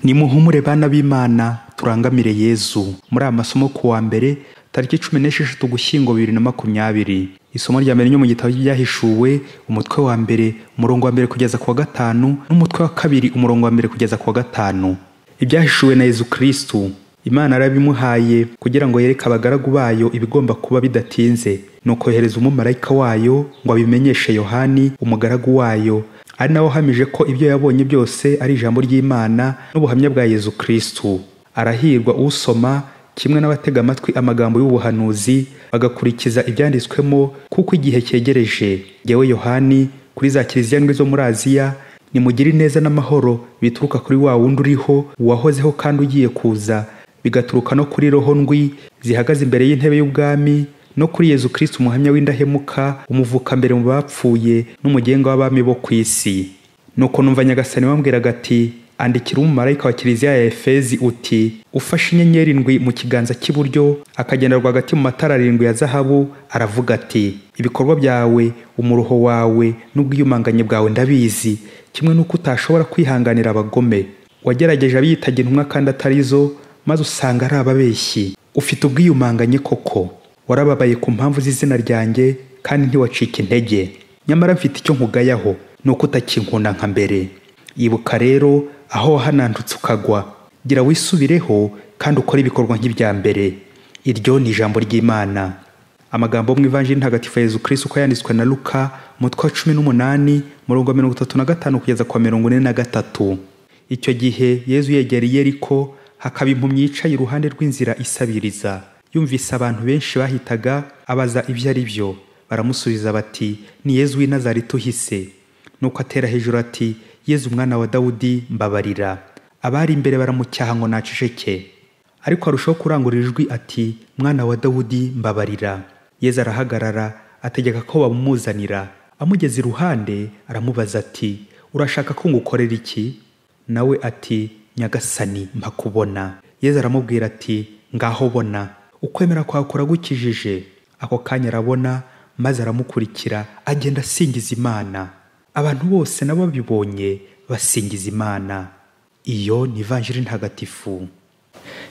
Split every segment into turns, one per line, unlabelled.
Nimuhumure bana b'Imana turangamire Yezu. Muri aya masomo ku wa mbere tariki 16 Ugushyingo 2020. Isomo rya mbere ryo mu gitabo cy'Ibyahishuwe umutwe wa mbere umurongo wa mbere kugeza ku wa gatanu n'umutwe wa kabiri umurongo wa mbere kugeza ku wa gatanu. Ibyahishuwe na Yezu Kristo. Imana arabimuhaye kugira ngo yereke abagaragu bayo ibigomba kuba bidatinze, nuko yohereza umumarayika wayo ngo abimenyeshe Yohani umugaragu wayo, ari nawe hamije ko ibyo yabonye byose ari ijambo ry'Imana n'ubuhamya bwa Yezu Kristo. Arahirwa usoma kimwe n'abatega amatwi amagambo y'ubuhanuzi bagakurikiza ibyanditswemo, kuko igihe cyegereje. Yewe Yohani, kuri za kiliziya ndwi zo muri Aziya, nimugire neza n'amahoro bituruka kuri wa wundi uriho, uwahozeho kandi ugiye kuza, bigaturuka no kuri roho ndwi zihagaze imbere y'intebe y'ubwami, no kuri Yezu Kristo umuhamya w'indahemuka, umuvuka mbere mu bapfuye n'umugenga w'abami bo ku isi. Nuko numva Nyagasani wambwiraga ati, andikira umumarayika wa kiliziya ya Efezi uti, ufashe inyenyeri ndwi mu kiganza cy'iburyo akagenda rwagati mu matara 7 ya zahabu, aravuga ati, ibikorwa byawe, umuruho wawe n'ubwiyumanganye bwawe ndabizi, kimwe nuko utashobora kwihanganira abagome. Wagerageje abiyitaga intumwa kandi atarizo, maze usanga ari ababeshyi. Ufite ubwiyumanganye koko, warababaye ku mpamvu z'izina ryanjye kandi ntiwacika intege. Nyamara mfite icyo nkugayaho, nuko utakinkunda nka mbere. Ibuka rero aho wahanandutse ukagwa, gira wisubireho kandi ukore ibikorwa nk'ibya mbere. Iryo ni ijambo ry'Imana. Amagambo mu Ivanjili ntagatifu ya Yezu Kristo uko yanditswe na Luka umutwe wa 18 umurongo wa 35 kugeza kwa 43. Icyo gihe Yezu yegereye Yeriko, hakaba impumyi yicaye iruhande rw'inzira isabiriza. Yumvise abantu benshi bahitaga, abaza ibyo ari byo. Baramusubiza bati, ni Yezu w'i Nazareti uhise. Nuko atera hejuru ati, Yezu mwana wa Dawudi mbabarira. Abari imbere baramucyaha ngo naceceke, ariko arushaho kurangurira ijwi ati, mwana wa Dawudi mbabarira. Yezu arahagarara ategeka ko bamumuzanira. Amugeze iruhande aramubaza ati, urashaka ko ngukorera iki? Nawe ati, Nyagasani mpakubona. Yezu aramubwira ati, ngaho bona, ukwemera kwawe kuragukijije. Ako kanya arabona, maze aramukurikira agenda asingiza Imana. Abantu bose nabo bibonye basingiza Imana. Iyo ni Ivanjili ntagatifu.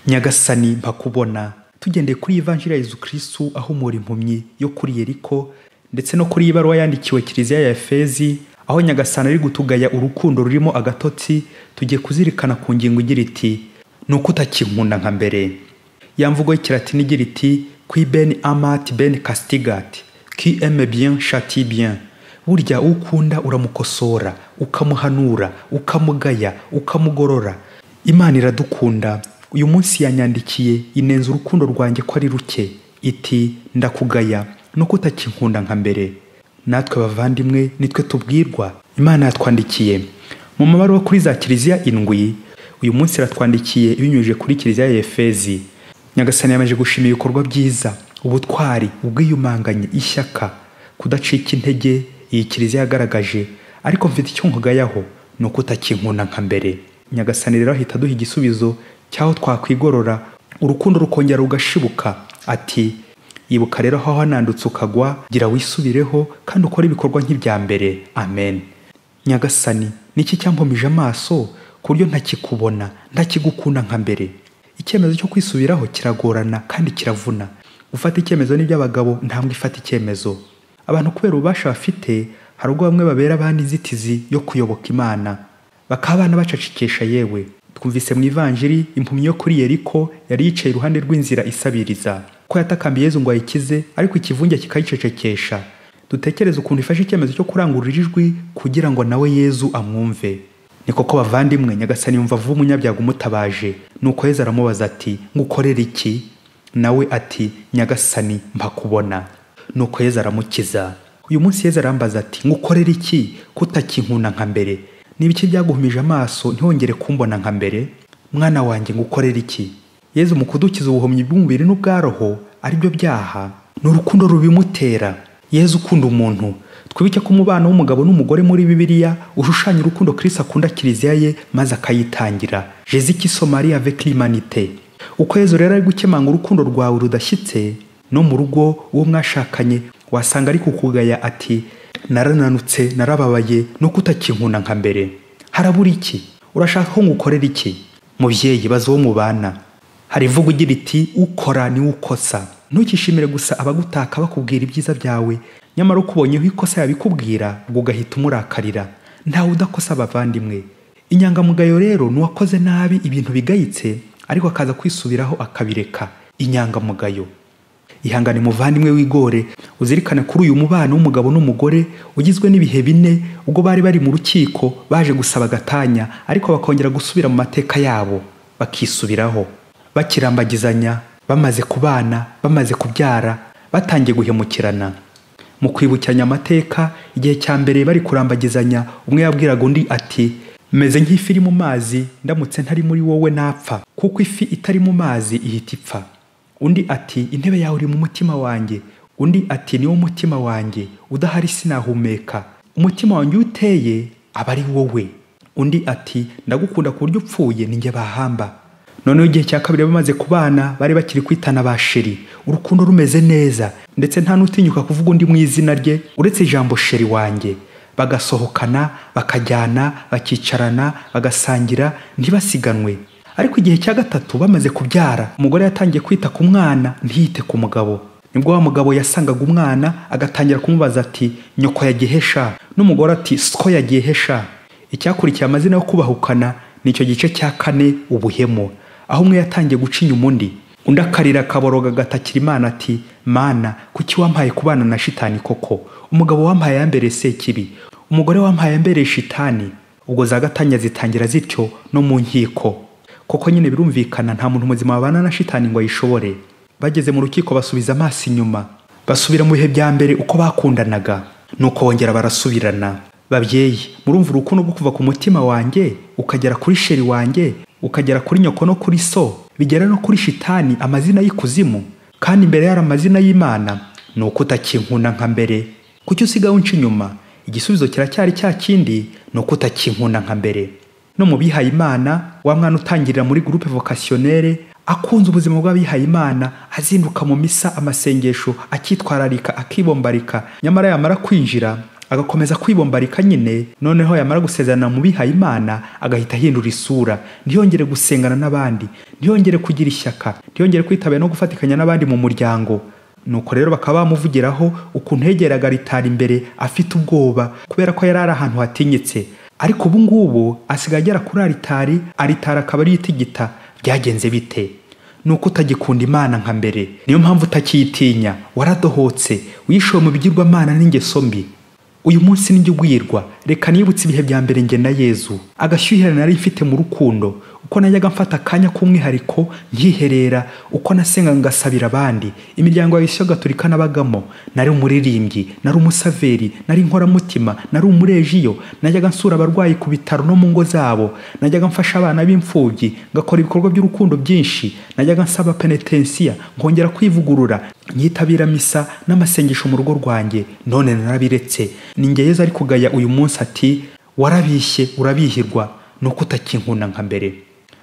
Nyagasani mpakubona. Tugendeye kuri Ivanjili ya Yezu Kristo ahumura impumyi yo kuri Yeriko, ndetse no kuri ibaruwa yandikiwe kiliziya ya Efezi, aho Nyagasani ari gutugaya urukundo rurimo agatotsi, tugiye kuzirikana ku ngingo igira iti, nuko utakinkunda nka mbere. Yamvugo y'ikilatini igira iti, qui ben amat ben castigat, qui aime bien châtie bien. Burya ukunda uramukosora, ukamuhanura, ukamugaya, ukamugorora. Imana iradukunda. Uyu munsi yanyandikiye inenza urukundo rwanjye ko ari ruke, iti, ndakugaya nuko utakinkunda nka mbere. Natwe bavandimwe nitwe tubwirwa. Imana yatwandikiye mu mabaruwa kuri za kiliziya indwi. Uyu munsi iratwandikiye ibinyujije kuri kiliziya ya Efezi. Nyagasani yamaje gushimira ibikorwa byiza, ubutwari, ubwiyumanganye, ishyaka, kudacika intege iyi kiliziya yagaragaje, ariko mfite icyo nkugayaho, nuko utakinkunda nka mbere. Nyagasani rero ahita duha igisubizo cyaho twakwigorora, urukundo rukongera rugashibuka. Ati, ibuka rero aho wanandutse ukagwa, gira wisubireho kandi ukore ibikorwa nk'ibya mbere. Amen. Nyagasani, niki cyampomije amaso ku buryo ntakikubona, ntakigukunda nka mbere? Icyemezo cyo kwisubiraho kiragorana kandi kiravuna. Gufata icyemezo n'iby'abagabo ntabwo ifata icyemezo. Abantu kubera ububasha bafite, hari ubwo bamwe babera abandi inzitizi yo kuyoboka Imana, bakabana bacacikesha. Yewe twumvise mu Ivanjili impumyi yo kuri Yeriko yari yicaye iruhande rw'inzira isabiriza, ko yatakambiye Yezu ngo ayikize, ariko ikivunge kikayicecekesha. Dutekereze ukuntu ifashe icyemezo cyo kurangurira ijwi kugira ngo nawe Yezu amwumve. Ni koko bavandimwe, Nyagasani yumva vuba umunyabyago umutabaje. Nuko Yezu aramubaza ati, ngukorera iki? Nawe ati, Nyagasani mpakubona. Nuko Yezu aramukiza. Uyu munsi Yezu arambaza ati, ngukorera iki kutakinkunda nka mbere? Nibiki byaguhumije amaso ntihongere kumbona nka mbere? Mwana wanjye, ngukorera iki? Yezu mu kudukiza ubuhumyi bw'umubiri n'ubwa roho ari byo byaha, n'urukundo rubimutera. Yezu ukunda umuntu. Twibike ko umubano w'umugabo n'umugore muri Bibiliya ushushanya urukundo Kristo akunda kiliziya ye maze akayitangira. Jésus qui se marie avec l'humanité. Uko Yezu rero ari gukemanga urukundo rwawe rudashyitse, no mu rugo uwo mwashakanye wasanga ari kukugaya ati, narananutse, narababaye nuko utakinkunda nka mbere. Harabura iki? Urashaka ko ngukorera iki? mubyeyi baza uwo mubana. Hari ivuga ugira iti ukora ni ukosa. Ntukishimire gusa abagutaka bakubwira ibyiza byawe, nyamara ukubonyeho ikosa yabikubwira ubwo ugahita umurakarira. Ntawe udakosa abavandimwe. Inyangamugayo rero ni uwakoze nabi ibintu bigayitse ariko akaza kwisubiraho akabireka. Inyangamugayo. Ihangane muvandimwe w'igore, uzirikane kuri uyu mubano w'umugabo n'umugore ugizwe n'ibihe 4 ubwo bari bari mu rukiko baje gusaba gatanya, ariko bakongera gusubira mu mateka yabo bakisubiraho, bakirambagizanya, bamaze kubana, bamaze kubyara, batangiye guhemukirana. Mu kwibukiranya amateka, igihe cya mbere bari kurambagizanya, umwe yabwiraga undi ati meze nk'ifi iri mu mazi, ndamutse ntari muri wowe napfa, kuko ifi itari mu mazi ihita ipfa. Undi ati intebe yawe iri mu mutima wanjye. Undi ati niwo mutima wanjye, udahari sinahumeka. Umutima wanjye uteye aba ari wowe. Undi ati ndagukunda ku buryo upfuye ninjye bahamba. None igihe cya kabiri bamaze kubana, bari bakiri kwitana basheri, urukundo rumeze neza, ndetse nta nutinyuka kuvuga undi mu izina rye uretse ijambo sheri wanjye. Bagasohokana, bakajyana, bakicarana, bagasangira, ntibasiganwe. Ariko igihe cya gatatu bamaze kubyara, umugore yatangiye kwita ku mwana ntiyite ku mugabo. Nibwo wa mugabo yasangaga umwana agatangira kumubaza ati nyoko yagihesha, n'umugore ati siko yagihesha. Icyakurikiye amazina yo kubahukana nicyo gice cya 4 ubuhemu, aho umwe yatangiye guca inyuma undi akarira akaboroga gatakira Imana ati mana kuki wampaye kubana na shitani koko? Umugabo wampaye yambere Sekibi, umugore wampaye yambere shitani. Ubwo za gatanya zitangira zityo no mu nkiko. Koko nyine birumvikana nta muntu muzima wabana na shitani ngo ayishobore. Bageze mu rukiko basubiza amaso inyuma, basubira mu bihe bya mbere uko bakundanaga, nuko bongera barasubirana. Babyeyi, murumva urukundo rwo kuva ku mutima wanjye ukagera kuri sheri wanjye, ukagera kuri nyoko no kuri so, bigera no kuri shitani, amazina y'ikuzimu. Kandi imbere yari amazina y'Imana, nuko utakinkunda nka mbere. Kuki usigaye unca inyuma? Igisubizo kiracyari cya kindi, nuko utakinkunda nka mbere. No mu bihaye Imana, wa mwana utangirira muri groupe vocationnelle, akunze ubuzima bw'abihaye Imana, azinduka mu misa, amasengesho, akitwararika, akibombarika, nyamara yamara kwinjira agakomeza kwibombarika nyine. Noneho yamara gusezerana mu bihaye Imana agahita hindura isura, ntiyongere gusengana n'abandi, ntiyongere kugira ishyaka, ntiyongere kwitabira no gufatikanya n'abandi mu muryango. Nuko rero bakaba bamuvugiraho ukuntu yegeraga ritari imbere afite ubwoba kubera ko yari ahantu hatinyitse. Ariko ubu ngubu asigaye agera kuri aritari akaba ari itigita. Byagenze bite? Nuko utagikunda Imana nka mbere, niyo mpamvu utakiyitinya, waradohotse, wishoye mu bigirwamana n'ingeso mbi. Uyu munsi ninjye ugwirwa, reka nibutse ibihe bya mbere nge na Yezu, agashyuhira nari mfite mu rukundo, uko najyaga mfata akanya k'umwihariko nkiherera, uko nasenga ngasabira abandi. Imiryango ya Isiyo Gatolika nabagamo, nari umuririmbyi, nari umusaveri, nari inkoramutima, nari umurejiyo, najyaga nsura abarwayi ku bitaro no mu ngo zabo, najyaga mfasha abana b'imfubyi, ngakora ibikorwa by'urukundo byinshi, najyaga nsaba penetensiya, nkongera kwivugurura, nyitabira misa n'amasengesho mu rugo rwanjye. None narabiretse. Ninjye Yezu ari kugaya uyu munsi ati warabishye urabihirwa, nuko utakinkunda nka mbere.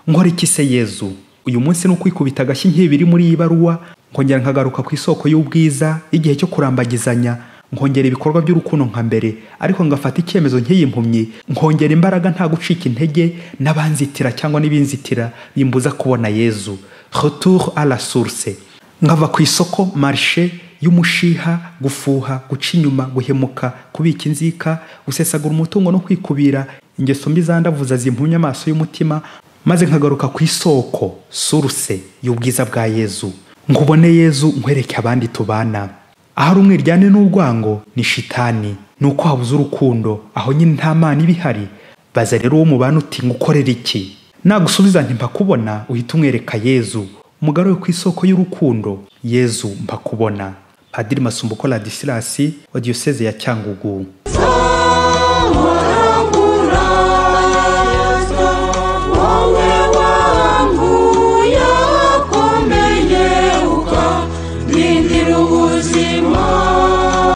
Nkora iki se Yezu? Uyu munsi no kwikubita agashyi nk'ibiri muri iyi baruwa, nkongera nkagaruka ku isoko y'ubwiza, igihe cyo kurambagizanya, nkongera ibikorwa by'urukundo nka mbere, ariko ngafata icyemezo nk'iyimpumyi, nkongera imbaraga nta gucika intege n'abanzitira cyangwa n'ibinzitira bimbuza kubona Yezu. Retour à la source. Ngava ku isoko marché y'umushiha, gufuha, guca inyuma, guhemuka, kubika inzika, gusesagura umutungo no kwikubira ingeso mbi zandavuza zimpumye amaso y'umutima, maze nkagaruka ku isoko source y'ubwiza bwa Yezu. Nkubone Yezu nkwereke abandi tubana. Ahari umwiryane n'urwango ni shitani, nuko habuze urukundo, aho nyine nta Mana ibihari. Baza rero uwo mubana uti ngukorera iki? Nagusubiza nti mpakubona, uhita umwereka Yezu, umugarawe ku isoko y'urukundo. Yezu mpakubona. Padiri Masumbuko Ladislas wa Diocese ya Cyangugu.